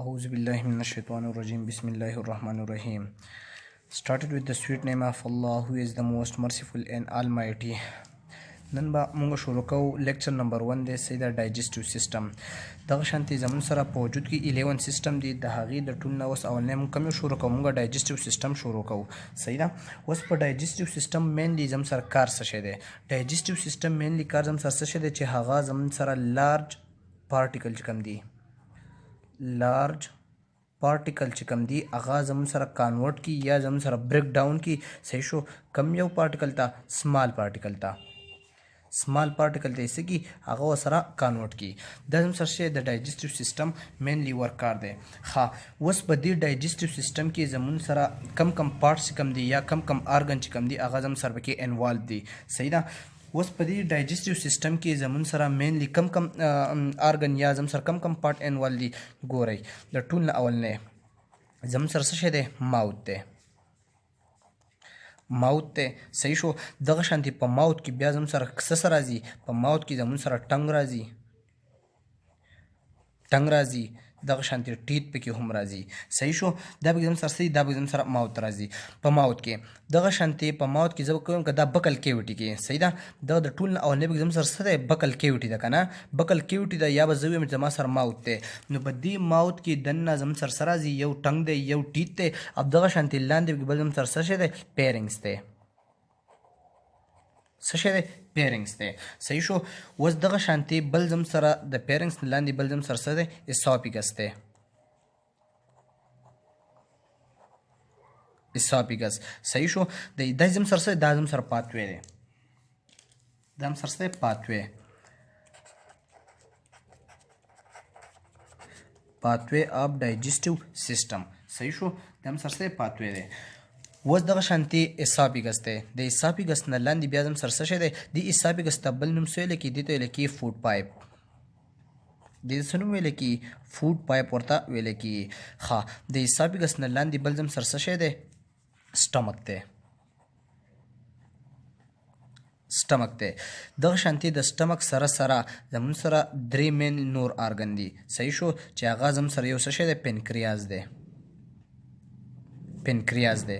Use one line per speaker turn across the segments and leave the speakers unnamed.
أعوذ بالله من الشيطان الرجيم بسم الله الرحمن الرحيم. Started with the sweet name of Allah who is the most merciful and almighty. نن به موږ شروع کوو لیکچر نمبر 1 دی سي د ډایجسټیو سیستم. دغه شانتي زمون سره په وجود کې 11 سیستم دي. د هغې د ټول نه اوس اولنی موږ کوم شروع کوو؟ موږ ډایجسټیو سیستم شروع کوو. صحیح ده. اوس په ډایجسټیو سیستم مینلی زمون سره کار څه شی دی؟ ډایجسټیو سیستم مینلی کار زمون سره څه شی دی چې هغه زمون سره لارج پارټیکل چې کوم دي لارج پارټیکل چې کوم دي هغه زمون سره کانورټ کی یا زمون سره بریک ډاون کی. صحیح شو. کم یو پارټیکل ته سمال پارټیکل ته سمال پارټیکل ته یې کی هغه سره کانورټ کی. دا زمون سره شی د ډایجسټیو سیستم مینلی ورک کار دی. ها اوس په دې ډایجسټیو سیستم کې زمون سره کم پارټس کم دي یا کم ارګن چې کم دي هغه زمون سره کې انوالو دي. صحیح ده. اوس په دې ډایجسټیو سیستم کې زمون سره مینلی کم ارګن یا زمون سره کم پارټ انوالو دي. ګورئ د ټول نه اول نه زمون سره څه شی دی؟ ماوت دی. ماوت ته صحیح شو. دغه شانتي په ماوت کې بیا زمون سره څه راځي؟ په ماوت کې زمون سره ټنګ راځي. دغه شانتي ټیت پکې هم راځي. صحیح شو. دا به زمون سره دا به زمون سره ماوت راځي. په ماوت کې دغه شانتي په ماوت کې زه کوم که دا بکل کیوټي کې. صحیح ده. دا د ټول نه اول نه به زمون سره څه دی؟ بکل کیوټي ده کنه. بکل کیوټي ده یا به زه ویم زما سره ماوت دی. نو په دې ماوت کې دننه زمون سره راځي یو ټنګ دی یو ټیت دی. او دغه شانتي لاندې بل زمون سره څه شی دی؟ پیرنګز دی. څه شی دی؟ پیرنګز دی. صحیح شو. اوس دغه شانتي بل زم سره د پیرنګز لاندې بل زم سره څه دی؟ اساپیګس دی. اساپیګس. صحیح شو. د زم سره څه؟ دا زم سره پاتوی دی. دا زم سره څه دی؟ پاتوی. پاتوی اف ډایجسټیو سیستم. صحیح شو. دا زم سره څه دی؟ پاتوی دی. اوس دغه شانتي اساپیګس دی. د اساپیګس نه لاندې بیا زم سره څه شی دی؟ د اساپیګس ته بل نوم څه ویل کېږي؟ دې ته ویل کېږي فوډ پایپ. دې څه نوم ویل کېږي؟ فوډ پایپ ورته ویل کېږي. ښه د اساپیګس نه لاندې بل زم سره څه شی دی؟ سټمک دی. سټمک دی. دغه شانتي د سټمک سره زمون سره درې مین نور ارګن دي. صحیح شو. چې هغه زم سره یو څه شی دی؟ پنکریاز دی. پنکریاز دی.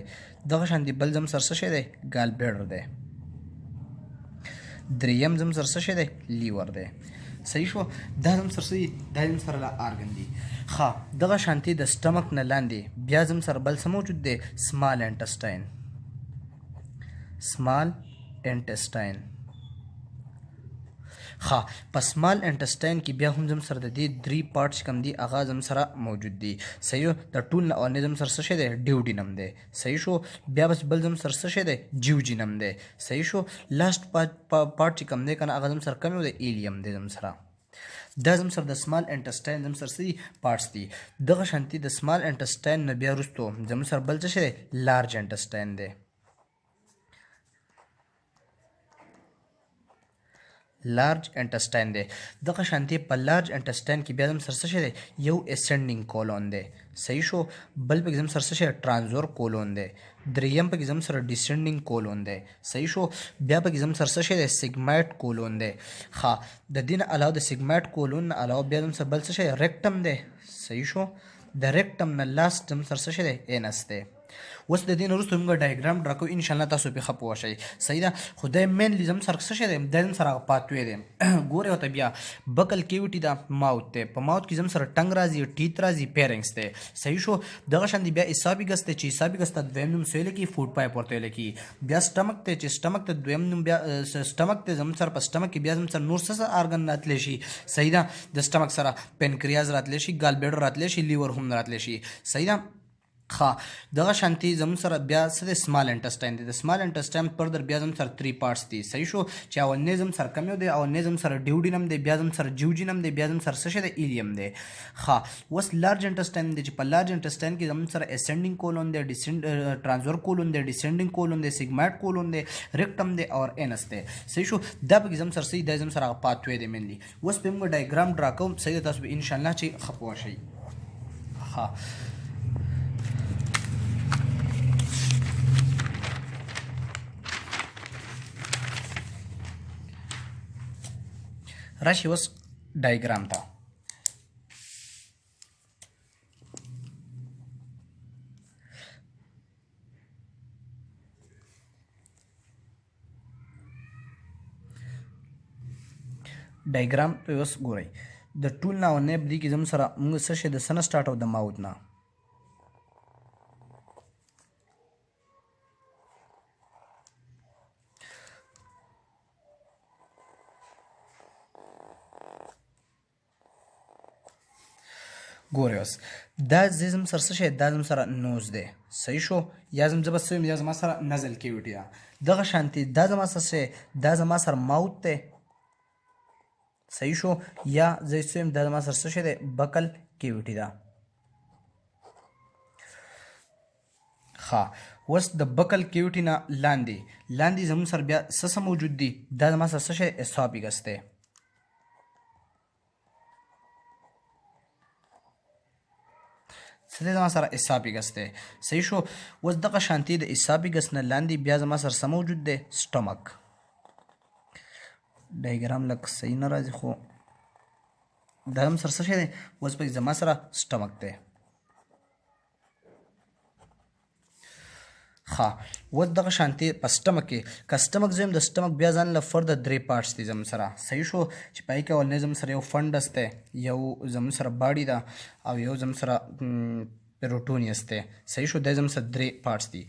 دغه شانتي بل زم سره څه شی دی؟ ګالبلیډر دی. دریم زم سره څه شی دی؟ لیور دی. صحیح شو. دا زم سره دا زم سره ارګن دي. ښه دغه شانتي د سټمک نه لاندې بیا زم سره بل څه موجود دی؟ سمال انټسټاین. سمال انټسټاین. ښه په سمال انټسټاین کې بیا هم زم سره د دې درې پارټس کم دي هغه زم سره موجود دي. صحیح. د ټول نه اولنی زم سره څه شی دی؟ ډیوډینم دی. صحیح شو. بیا بس بل زم سره څه شی دی؟ جیوجینم دی. صحیح شو. لاست پارټ چې کم دی کنه هغه زم سره کم دی؟ ایلیم دی زم سره. دا زم سره د سمال انټسټاین زم سره څه پارټس دي. دغه شانتي د سمال انټسټاین نه بیا وروستو زم سره بل څه شی دی؟ لارج انټسټاین دی. لارج انټسټاین دی. دغه شانتي په لارج انټسټاین کې بیا زم سره څه شی دی؟ یو اسنډینګ کولون دی. صحیح شو. بل پکې زم سره څه شی؟ ټرانزور کولون دی. دریم پکې زم سره ډیسنډینګ کولون دی. صحیح شو. بیا پکې زم سره څه شی دی؟ سیګمایټ کولون دی. ښه د دې نه علاوه د سیګمایټ کولون نه علاوه بیا زم سره بل څه شی؟ ریکټم دی. صحیح شو. د ریکټم نه لاست زم سره څه شی دی؟ اینس دی. اوس د دې نه وروسته موږ ډایګرام ډرا کوو. انشاءالله تاسو پرې ښه پوه شئ. صحیح ده. خو دی مینلی زم سره څه شی دی؟ دا زم سره هغه پاتوی دی. ګورئ ورته بیا بکل کیوټي ده. ماوت دی. په ماوت کې زم سره ټنګ راځي ټیت راځي پیرنګس دی. صحیح شو. دغه شان دی بیا اساپیګس دی چې اساپیګس ته دویم نوم څه ویل کېږي؟ فوډ پایپ ورته ویل کېږي. بیا سټمک دی چې سټمک ته دویم نوم بیا سټمک دی. زمون سره په سټمک کې بیا زمون سره نور څه ارګن راتلی شي. صحیح ده. د سټمک سره پنکریاز راتلی شي، ګالبلیډر راتلی شي، لیور هم راتلی شي. صحیح ده. ښه دغه شانتي زمون سره بیا څه دی؟ سمال انټسټاین دی. د سمال انټسټاین پردر بیا زمون سره 3 پارټس دي. صحیح شو. چې اولنی زم سره کم یو دی. اولنی زم سره ډیوډینم دی. بیا زم سره جیوجینم دی. بیا زم سره څه شی دی؟ ایلیم دی. ښه اوس لارج انټسټاین دی چې په لارج انټسټاین کې زمون سره اسنډینګ کولون دی، ټرانزور کولون دی، ډیسنډینګ کولون دی، سیګمایټ کولون دی، ریکټم دی او اینس دی. صحیح شو. دا پکې زم سره دا زم سره پاتوی دی مینلی. اوس په موږ ډایګرام ډرا کوم. صحیح ده. تاسو به انشاءالله چې ښه پوه شئ. ښه راشي اوس ډایګرام ته. ډایګرام په اوس ګورئ د ټول نه اولنی په دې کې زموږ سره موږ څه شی د څه نه سټارټ او د ماوت نه ګورئ اوس دا ځای زموږ سره څه شی دا زموږ سره نوز دی صحیح شو یا زما زه به څه ویم یا زما سره نزل کیوټي ده دغه شانتې دا زما څه شی دا زما سره ماوت دی صحیح شو یا زه څه ویم دا زما سره څه شی دی بکل کیوټي ده ښه اوس د بکل کیوټي نه لاندې زموږ سره بیا څه موجود دي دا زما سره څه شی اسافیګس دی څه دی زما سره اسافیګس دی صحیح شو اوس دغه شانتې د اسافیګس نه لاندې بیا زما سره څه موجود دی سټمک ډایګرام لږ صحیح نه راځي خو دا هم سره څه شی دی اوس پکې زما سره سټمک دی ښه اوس دغه شانتې په سټمک کې که سټمک زه یم د سټمک بیا ځان له فرده 3 پارټس دي زموږ سره صحیح شو چې په هغې کې اولنی زموږ سره یو فنډس دی یو زموږ سره باډي ده او یو زموږ سره پروټونیس دی صحیح شو دا زموږ سره 3 پارټس دي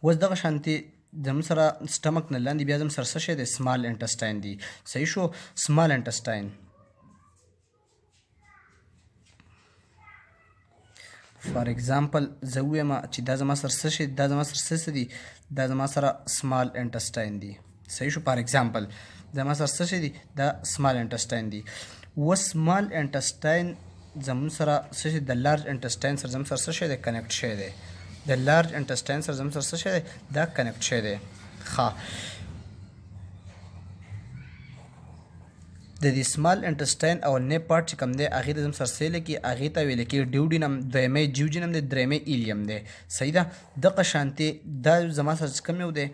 اوس دغه شانتې زموږ سره سټمک نه لاندې بیا زموږ سره څه شی دی سمال انټسټاین دی صحیح شو سمال انټسټاین فار ایگزامپل زه ووایم چې دا زما سره څه شی دا زما سره څه دي دا زما سره سمال انټسټاین دي صحیح شو فار ایگزامپل زما سره څه شی دي دا سمال انټسټاین دي و سمال انټسټاین زموږ سره څه شی د لارج انټسټاین سره زموږ سره څه شی دی کنیکټ شوی دی د لارج انټسټاین سره زموږ سره څه شی دی دا کنیکټ شوی دی ښه د دې سمال انټسټاین اولنی پارټ چې کوم دی هغې ته زموږ سره څه لیکي هغې ته ویل کېږي ډیوډینم دویمی جیوجینم دی درېیمی ایلیم دی صحیح ده دغه شانتې دا زما سره چې کوم یو دی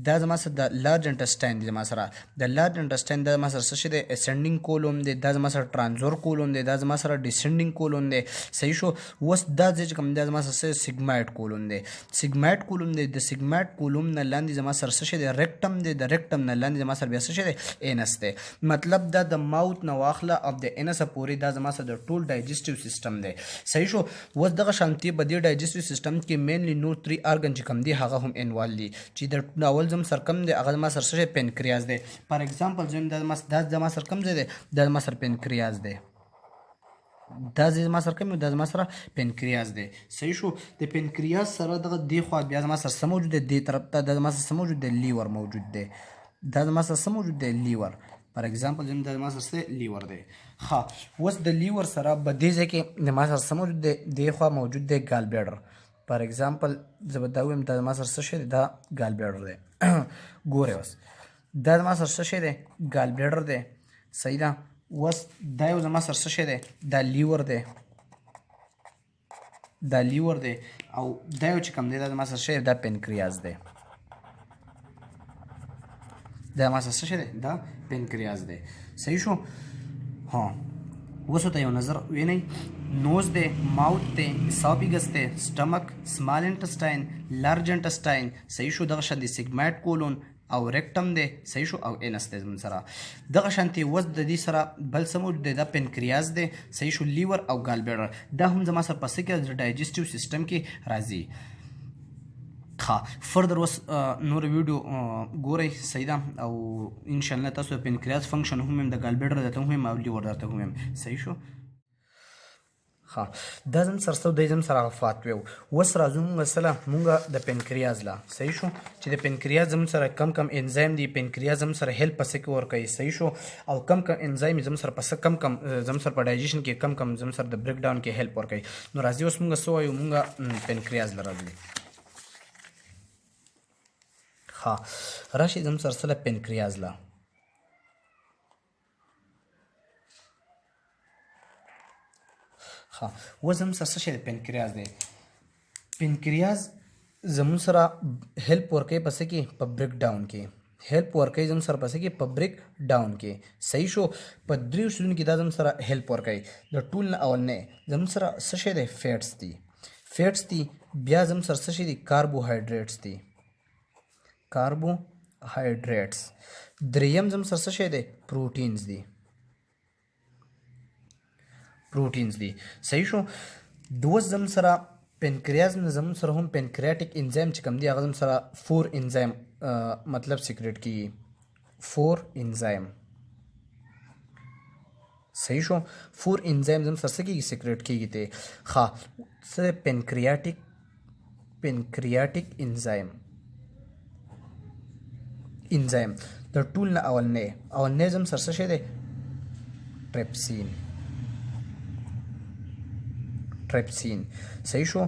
دا زما سره د لارج انټسټاین دی زما سره د لارج انټسټاین دا زما سره څه شی دی اسنډینګ کولوم دی دا زما سره ټرانزور کولوم دی دا زما سره ډیسنډینګ کولوم دی صحیح شو اوس دا ځای چې کوم دی زما سره سیګماټ کولوم دی سیګماټ کولوم دی د سیګماټ کولوم نه لاندې زما سره څه شی دی ریکټم دی د ریکټم نه لاندې زما سره بیا څه شی دی اینس دی مطلب دا د ماوت نه واخله او د اینس پورې دا زما سره د ټول ډایجسټیو سیستم دی صحیح شو اوس دغه شانتې په دې ډایجسټیو سیستم کې مینلی نور 3 ارګن چې کوم دی هغه هم انوالو دي چې د اول زم سره کوم دی هغه زما سره څه شی پنکریاس دی فار ایگزامپل زم دا زما سره کوم ځای دی دا زما سره پنکریاس دی دا زما سره کوم دا زما سره پنکریاس دی صحیح شو د پنکریاس سره دغه دی خوا بیا زما سره څه موجود دی دې طرف ته دا زما سره څه موجود دی لیور موجود دی دا زما سره څه موجود دی لیور فار ایگزامپل زم دا زما سره لیور دی ښه اوس د لیور سره به دې ځای کې زما سره څه موجود دی دې خوا موجود دی ګال بلیډر فار ایگزامپل زه به دا ووایم دا زما سره څه شی دی دا ګال بلیډر دی ګورئ اوس دا زما سره څه شی دی ګال بلیډر دی صحیح ده اوس دا یو زما سره څه شی دی دا لیور دی دا لیور دی او دا یو چې کوم دی دا زما سره شی دا پنکریاس دی دا زما سره څه شی دی دا پنکریاس دی صحیح شو ها اوس ورته یو نظر وینئ نوز دی ماوت دی اسافیګس دی سټمک سمال انټسټاین لارج انټسټاین صحیح شو دغه شان دی سیګماټ کولون او ریکټم دی صحیح شو او اینس دی زموږ سره دغه شانتې اوس د دې سره بل څه موجود دی دا پنکریاس دی صحیح شو لیور او ګال بلیډر دا هم زما سره په څه کې د ډایجسټیو سیسټم کې راځي ښه فردر اوس نور ویډیو ګورئ صحیح ده او انشاءالله تاسو د پنکریاس فنکشن هم د ګال بلیډر درته هم او لیور درته هم صحیح شو ها دا زم سره څه دی زم سره غفات ویو اوس راځو موږ سره موږ د پنکریاس لا صحیح شو چې د پنکریاس زم سره کم انزایم دی پنکریاس زم سره هیلپ پسې کې ورکوي صحیح شو او کم انزایم زم سره پسې کم زم سره په ډایجیشن کې کم زم سره د بریک ډاون کې هیلپ ورکوي نو راځي اوس موږ څه وایو موږ پنکریاس لا راځي ها راشي زم سره سره پنکریاس لا ها اوس زموږ سره څه شی دی پنکریاس دی پنکریاس زموږ سره هیلپ ورکوي په څه کې په بریک ډاون کې هیلپ ورکوي زموږ سره په څه کې په بریک ډاون کې صحیح شو په دریو شیزونو کې دا زموږ سره هیلپ ورکوي د ټول نه اولنی زموږ سره څه شی دی فیټس دي بیا زموږ سره څه شی دي کاربوهایډریټس دي کاربوهایډریټس دریم زموږ سره څه شی دی پروټینز دي پروټینز دي. صحیح شو. دوه زم سره پنکریاز نه زم سره هم پنکریاټیک انزایم چې کوم دی هغه زم سره 4 انزایم مطلب سیکریټ کیږي. 4 انزایم. صحیح شو. 4 انزایم زم سره څه کیږي سیکریټ کیږي ته. ها څه پنکریاټیک انزایم د ټول نه اولنې زم سره څه شی دی ټریپسین. صحیح شو.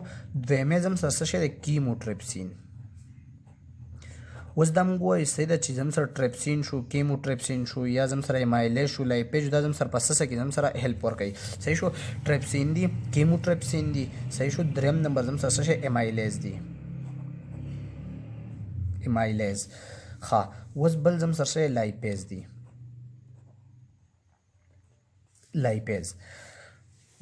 دویمې زم سره څه شی دی کیموټریپسین. اوس دا موږ وایو صحیح ده چې زم سره ټریپسین شو کیموټریپسین شو یا زم سره ایمایلیز شو لایپیج دا زم سره په څه کې زم سره هیلپ ورکوي. صحیح شو. ټریپسین دی کیموټریپسین دی. صحیح شو. دریم نمبر زم سره څه شی ایمایلیز دی. ها اوس بل زم سره څه لایپیز دی.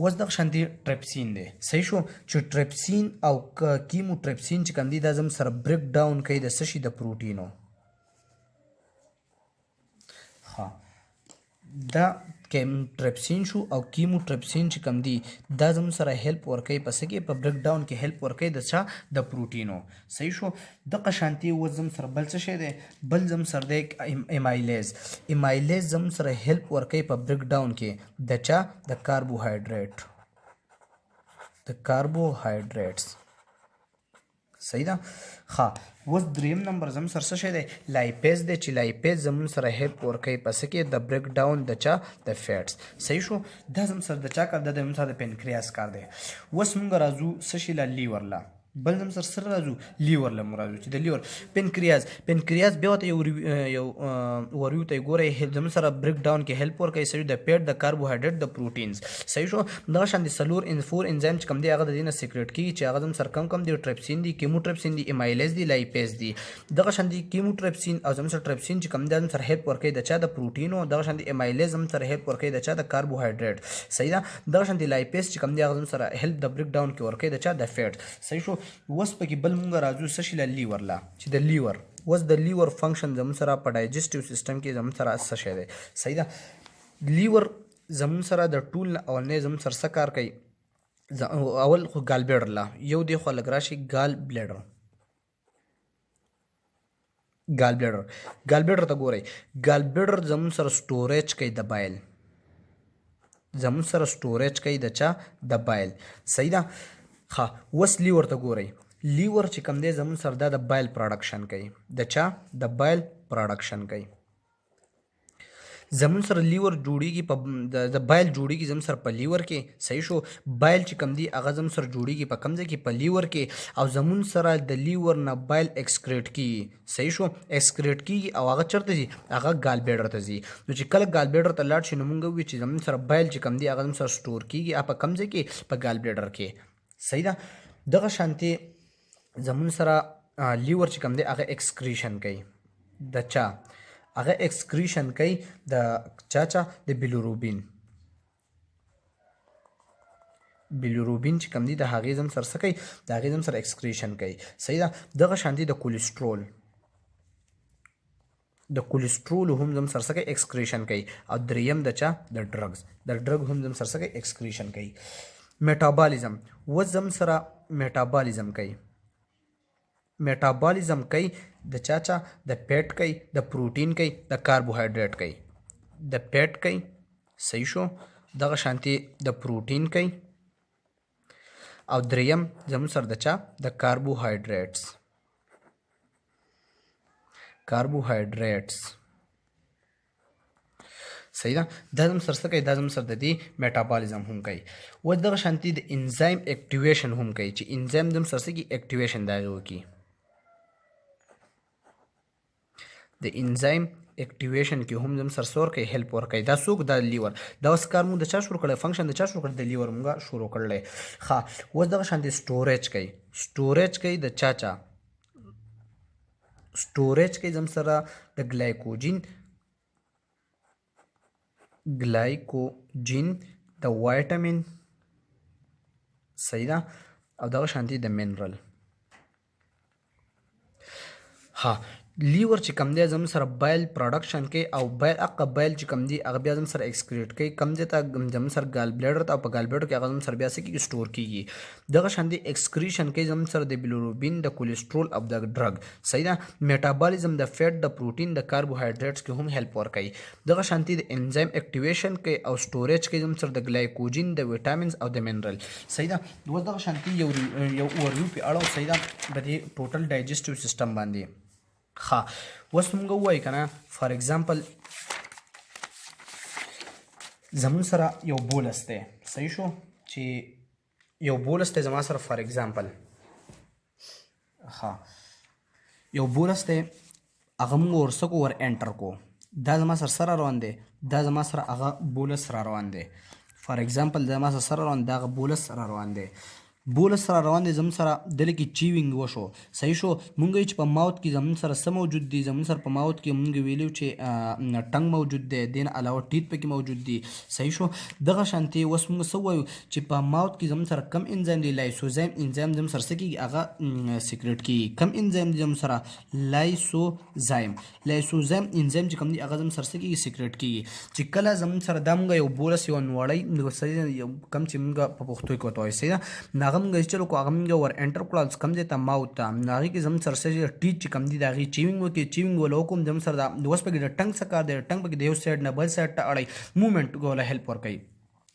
اوس دغه شانتي ټریپسین دی. صحیح شو. چې ټریپسین او کیموټریپسین چې کوم دی دا زم سره بریک ډاون کوي د څه شي د پروټینو. ها دا ټریپسین شو او کیموټریپسین چې کوم دی دا زم سره هیلپ ورکوي په څه کې په بریک ډاون کې هیلپ ورکوي د چا د پروټینو. صحیح شو. دغه شانتي اوس زم سره بل څه شی دی بل زم سره دی ایمایلیز زم سره هیلپ ورکوي په بریک ډاون کې د چا د کاربوهایډریټس. صحیح ده. ها اوس دریم نمبر زم سره څه شی دی لایپیز دی چې لایپیز زمون سره هیلپ ورکوي په څه کې د بریک ډاون د چا د فیټس. صحیح شو. دا زم سره د چا کار د زم سره د پنکریاس کار دی. اوس موږ راځو څه شي له لیور له بل زم سره راځو لیور له موږ راځو چې د لیور پنکریاس بیا ورته یو وریو ته ګورئ زمون سره بریک ډاون کې هیلپ ورکوي صحیح د پیټ د کاربوهایډریټ د پروټینز. صحیح شو. دغه شان دي 4 انزایم چې کوم دی هغه د دې نه سیکریټ کیږي چې هغه زم سره کم دی ټریپسین دی کیموټریپسین دی ایمایلیز دی لایپیز دی. دغه شان دي کیموټریپسین او زم سره ټریپسین چې کوم دی زم سره هیلپ ورکوي د چا د پروټینو. دغه شان دي ایمایلیز زم سره هیلپ ورکوي د چا د کاربوهایډریټ. صحیح ده. دغه شان دي لایپیز چې کوم دی هغه زم سره هیلپ د بریک ډاون کې ورکوي د چا د فیټ. صحیح شو. اوس پکې بل مونږ راځو څه شي له لیور له چې د لیور اوس د لیور فنکشن زمون سره په ډایجسټیو سیستم کې زمون سره څه شی دی. صحیح ده. لیور زمون سره د ټول نه اولنې زمون سره څه کار کوي اول خو ګالبلیډر له یو دی خو لږ راشي ګالبلیډر ته ګورئ ګالبلیډر زمون سره سټوریج کوي د بایل د چا د بایل. صحیح ده. ها اوس لیور ته ګورئ لیور چې کوم دی زمون سره دا د بایل پروډکشن کوي د چا د بایل پروډکشن کوي. زمون سره لیور جوړیږي په د بایل جوړیږي زمون سره په لیور کې. صحیح شو. بایل چې کوم دی هغه زمون سره جوړیږي په کوم ځای کې په لیور کې او زمون سره د لیور نه بایل ایکسکریټ کیږي. صحیح شو. ایکسکریټ کیږي او هغه چرته ځي هغه ګالبلیډر ته ځي. نو چې کله ګالبلیډر ته لاړ شي نو موږ وایو چې زمون سره بایل چې کوم دی هغه زمون سره سټور کیږي په کوم ځای کې په ګالبلیډر کې. صحیح ده. دغه شانتي زمون سره لیور چې کوم دی هغه ایکسکریشن کوي د چا هغه ایکسکریشن کوي د چا د بیلیروبین چې کوم دی د هغې زم سره څه کوي د هغې زم سره ایکسکریشن کوي. صحیح ده. دغه شانتي د کولیسټرول هم زم سره څه کوي ایکسکریشن کوي او دریم د چا د ډرګ هم زم سره څه کوي ایکسکریشن کوي. میټابالیزم اوس زم سره میټابالیزم کوي د چا د پیټ کوي د پروټین کوي د کاربوهایډریټ کوي د پیټ کوي. صحیح شو. دغه شانتي د پروټین کوي او دریم زمون سره د چا د کاربوهایډریټس. صحیح ده. دا زمون سره څه کوي دا زمون سره د دې میټابالیزم هم کوي. اوس دغه شانتي د انزایم اکټیویشن هم کوي چې انزایم زمون سره څه کوي اکټیویشن د هغې وکړي. د انزایم اکټیویشن کې هم زم سره څه کوي هیلپ ورکوي. دا څوک دا لیور. دا اوس کار موږ د چا شروع کړی فنکشن د چا شروع کړی د لیور موږ شروع کړلی. ښه اوس دغه شانتي سټوریج کوي د چا سټوریج کوي زم سره د ګلایکوجین د وایټامین. صحیح ده. او دغه شانتي د منرل. ها لیور چې کم دی زموږ سره بایل پروډکشن کوي او بایل چې کم دی هغه بیا زموږ سره ایکسکریټ کوي کم دی ته زموږ سره ګال بلیډر ته او په ګال بلیډر کې هغه زموږ سره بیا څه کېږي سټور کېږي دغه شان دی ایکسکریشن کوي زموږ سره د بیلوروبین د کولیسټرول او د ډرګ صحیح ده میټابالیزم د فیټ د پروټین د کاربوهایډریټس کې هم هیلپ ورکوي دغه شانتي د انزایم اکټیویشن کوي او سټوریج کوي زموږ سره د ګلایکوجین د ویټامینز او د منرل صحیح ده اوس دغه شانتي یو اوورویو پې اړه صحیح ده په دې ټوټل ډایجسټیو سیسټم باندې ها اوس موږ ووایو که نه فار ایگزامپل زمون سره یو بولس دی صحیح شو چې یو بولس دی زما سره فار ایگزامپل ها یو بولس دی هغه موږ ورڅکو ور انټر کو دا زما سره روان دی دا زما سره هغه بولس را روان دی فار ایگزامپل زما سره روان دی هغه بولس را روان دی بولس سره روان دی زموږ سره دلته کې چیوینګ وشو صحیح شو مونږ وایو چې په ماوت کې زموږ سره څه موجود دي زموږ سره په ماوت کې مونږ ویلو چې ټنګ موجود دی دین علاوه ټیت پکې موجود دي صحیح شو دغه شانتي اوس مونږ څه وایو چې په ماوت کې زموږ سره کم انزایم دی لایسوزایم انزایم زموږ سره څه کېږي هغه سیکریټ کېږي کم انزایم دی زموږ سره لایسوزایم انزایم چې کم دی هغه زموږ سره څه کېږي سیکریټ کېږي چې کله زموږ سره دا مونږ یو بولس یو نوړی صحیح کم چې مونږ په پښتو کې ورته وایو صحیح ده هغه مونږ چلو کو هغه مونږ ور انټر کړل کم دی ته ماوت ته هغې کې زموږ سره څه ټیچ چې کم دي د هغې چیوینګ وکړي چیوینګ وله وکړم زموږ سره د اوس پکې د ټنګ څه کار دی ټنګ پکې د یو سایډ نه بل سایډ ته اړی موومنټ وله هیلپ ورکوي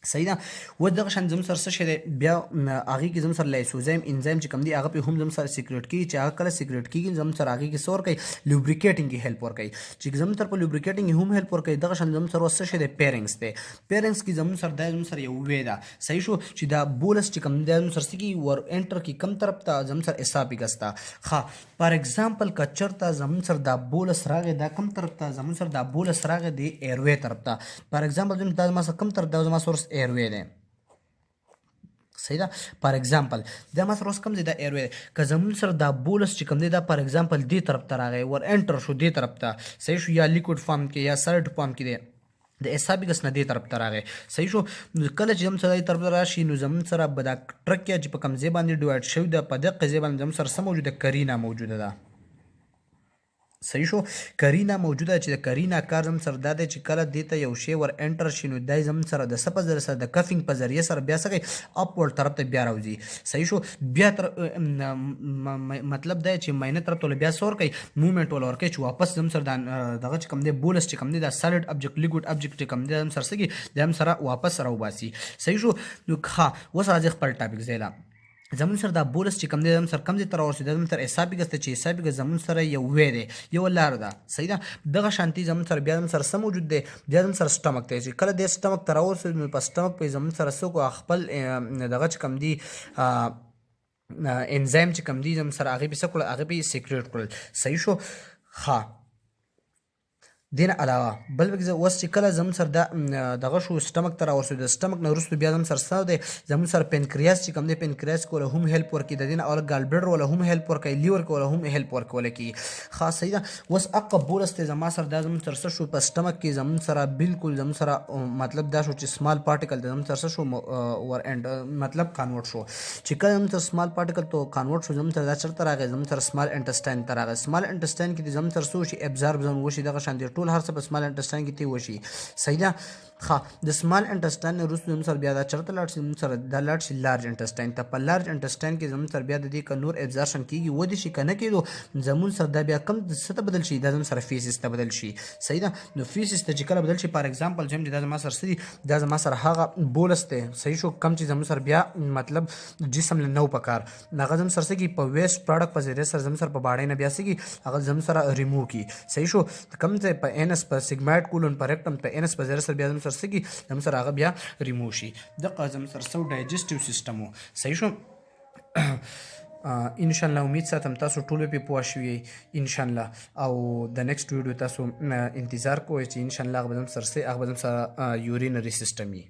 صحیح ده اوس دغه شان زموږ سره څه شی دی بیا هغې کې زموږ سره لایسوزایم انزایم چې کوم دی هغه پې هم زموږ سره سیکریټ کېږي چې هغه کله سیکریټ کېږي زموږ سره هغې کې څه ورکوي لوبریکیټینګ کې هیلپ ورکوي چې زموږ سره په لوبریکیټینګ هم هیلپ ورکوي دغه شان زموږ سره اوس څه شی دی پیرنګس دی پیرنګس کې زموږ سره دا زموږ سره یو وی ده صحیح شو چې دا بولس چې کوم دی زموږ سره څه کېږي ور انټر کېږي کم طرف ته زموږ سره اساپیګس ته ښه فار ایگزامپل که چېرته زموږ سره دا بولس راغی دا کم طرف ته زموږ سره دا بولس راغی د ایروی طرف ته فار ایگزامپل دا زما سره کم طرف دا زما سورس ایروی دی صحیح ده فار ایگزامپل دا ما سره اوس کوم دی دا ایروی که زموږ سره دا بولس چې کوم دی دا فار ایگزامپل دې طرف ته راغی ور انټر شو دې طرف ته صحیح شو یا لیکوډ فارم کې یا سالډ فارم کې دی د اسابیګس نه دې طرف ته راغی صحیح شو کله چې زموږ سره دې طرف ته راشي نو زموږ سره به دا ټرکیا چې په کوم ځای باندې ډیوایډ شوي ده په دقه ځای باندې زموږ سره څه موجوده کرینا موجوده ده صحیح شو کرینا موجوده چې د کرینا کار زموږ سره دا دی چې کله دې ته یو شی ور انټر شي نو دی زموږ سره د څه په ذریعه سره د کفینګ په ذریعه سره بیا څه کوي اپورډ طرف ته بیا راوځي صحیح شو بیا مطلب دا چې ماینه طرف ته بیا څه ورکوي موومنټ وله ورکوي چې واپس زموږ سره دغه چې کوم دی بولس چې کوم دی دا سالډ ابجکټ لیکوډ ابجکټ چې کوم دی زموږ سره څه کوي د هم سره واپس راوباسي صحیح شو نو ښه اوس راځي خپل ټاپک ځای له زمون سره دا بولس چې کم دی زمون سره کم دی تر ورسېد زمون تر اسابیګس ته چې اسابیګس زمون سره یو وی دی یو لار ده صحیح ده دغه شانتي زمون سره بیا زمون سره څه موجود دی بیا زمون سره سټمک دی چې کله دې سټمک ته راورسېد نو په سټمک پې زمون سره څوک خپل دغه چې کم دی انزایم چې کم دی زمون سره هغې پې څه کړل هغې پې سیکریټ کړل صحیح شو ښه دین علاوه بل پکې اوس چې کله زموږ سره دا دغه شو سټمک ته راورسېدو د سټمک نه وروسته بیا زموږ سره څه دی زموږ سره پینکریاس چې کوم دی پینکریاس کې وله هم هیلپ ورکوي د دې نه اول ګال بلیډر وله هم هیلپ ورکوي لیور کې وله هم هیلپ ورکولی کېږي ښه صحیح ده اوس اقه بولس دی زما سره دا زموږ سره څه شو په سټمک کې زموږ سره بالکل زموږ سره مطلب دا شو چې سمال پارټیکل د زموږ سره څه شو ور اینډ مطلب کانورټ شو چې کله زموږ سره سمال پارټیکل تو کانورټ شو زموږ سره دا چېرته راغی زموږ سره سمال انټسټاین ته راغی سمال انټسټاین کې د زموږ سره څه وشي ابزارب زموږ وشي دغه شان دی ټول هر څه په سمال انټسټاین کې تی وشي صحیح ده ښه د سمال انټسټاین نه وروسته زموږ سره بیا دا چېرته لاړ شي زموږ سره دا لاړ شي لارج انټسټاین ته په لارج انټسټاین کې زموږ سره بیا د دې که نور ابزارشن کېږي ودې شي که نه کېدو زموږ سره دا بیا کم څه ته بدل شي دا زموږ سره فیسس ته بدل شي صحیح ده نو فیسس ته چې کله بدل شي فار ایگزامپل چې دا زما سره څه دي دا زما سره هغه بولس دی صحیح شو کم چې زموږ سره بیا مطلب جسم له نو پکار هغه زموږ سره څه کېږي په ویسټ پروډکټ په ذریعه سره زموږ سره په باډۍ نه بیا څه کېږي هغه زموږ سره ریموو کړي صحیح شو کم ځای په انس په سیګماټ کولون په ریکټم په انس په ذریعه سره بیا زموږ سره څه کېږي زموږ سره هغه بیا ریموو شي دغه زموږ سره څه ډایجسټیو سیسټم و صحیح شو انشاءالله امید ساتم تاسو ټول پې پوه شوي انشاءالله او د نیکسټ ویډیو تاسو انتظار کوئ چې انشاءالله هغه به زموږ سره یورینري سیسټم وي